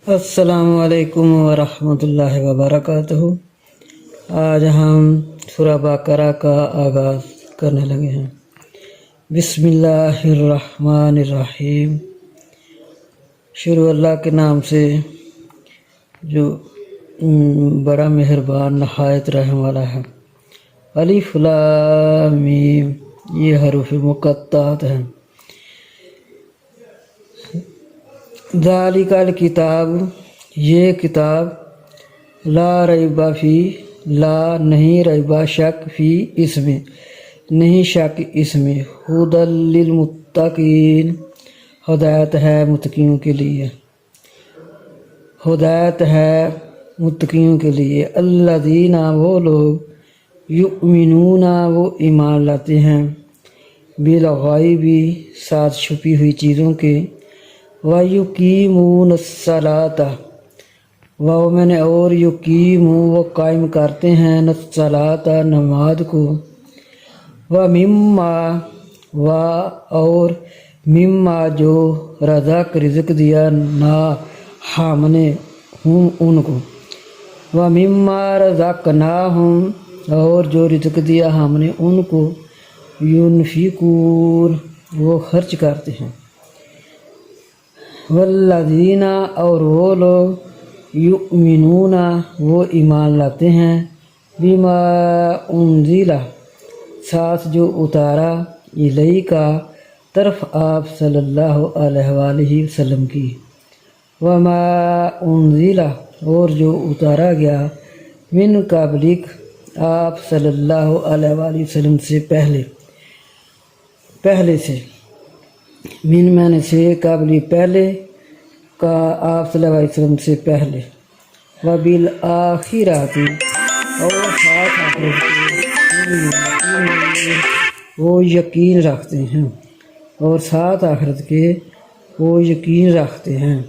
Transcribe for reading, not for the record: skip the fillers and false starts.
السلام علیکم ورحمۃ اللہ وبرکاتہ۔ آج ہم سورہ بقرہ کا آغاز کرنے لگے ہیں۔ بسم اللہ الرحمن الرحیم۔ شروع اللہ کے نام سے جو بڑا مہربان نہایت رحم والا ہے۔ الف لام میم، یہ حروف مقطعات ہیں۔ ذالک الکتاب، یہ کتاب، لا ریب فی، لا نہیں، ریب شک، فی اس میں نہیں، شک اس میں، ھدی للمتقین، ہدایت ہے متقیوں کے لیے، ہدایت ہے متقیوں کے لیے۔ الذین، وہ لوگ، یؤمنون، وہ ایمان لاتے ہیں، بالغیب، ساتھ چھپی ہوئی چیزوں کے، وَيُقِيمُونَ الصَّلَاةَ، وہ میں نے اور یقیم، وہ قائم کرتے ہیں، الصلاۃ، نماز کو، وَمِمَّا، اور مما جو، رزق، رزق دیا، نا ہم نے، ہم ان کو، وَمِمَّا رَزَقْنَاهُمْ، اور جو رزق دیا ہم نے ان کو، يُنْفِقُونَ، وہ خرچ کرتے ہیں۔ والذین، اور وہ لوگ، یؤمنون، وہ ایمان لاتے ہیں، بما انزل، ساتھ جو اتارا، الیک، طرف آپ صلی اللہ علیہ وآلہ وسلم کی، وما انزل، اور جو اتارا گیا، من قبلک، آپ صلی اللہ علیہ وآلہ وسلم سے پہلے سے، من میں سے، قبلی پہلے، کا آپ صلی اللہ علیہ وسلم سے پہلے، وبالآخرۃ، اور ساتھ آخرت کے، وہ یقین رکھتے ہیں، اور ساتھ آخرت کے وہ یقین رکھتے ہیں۔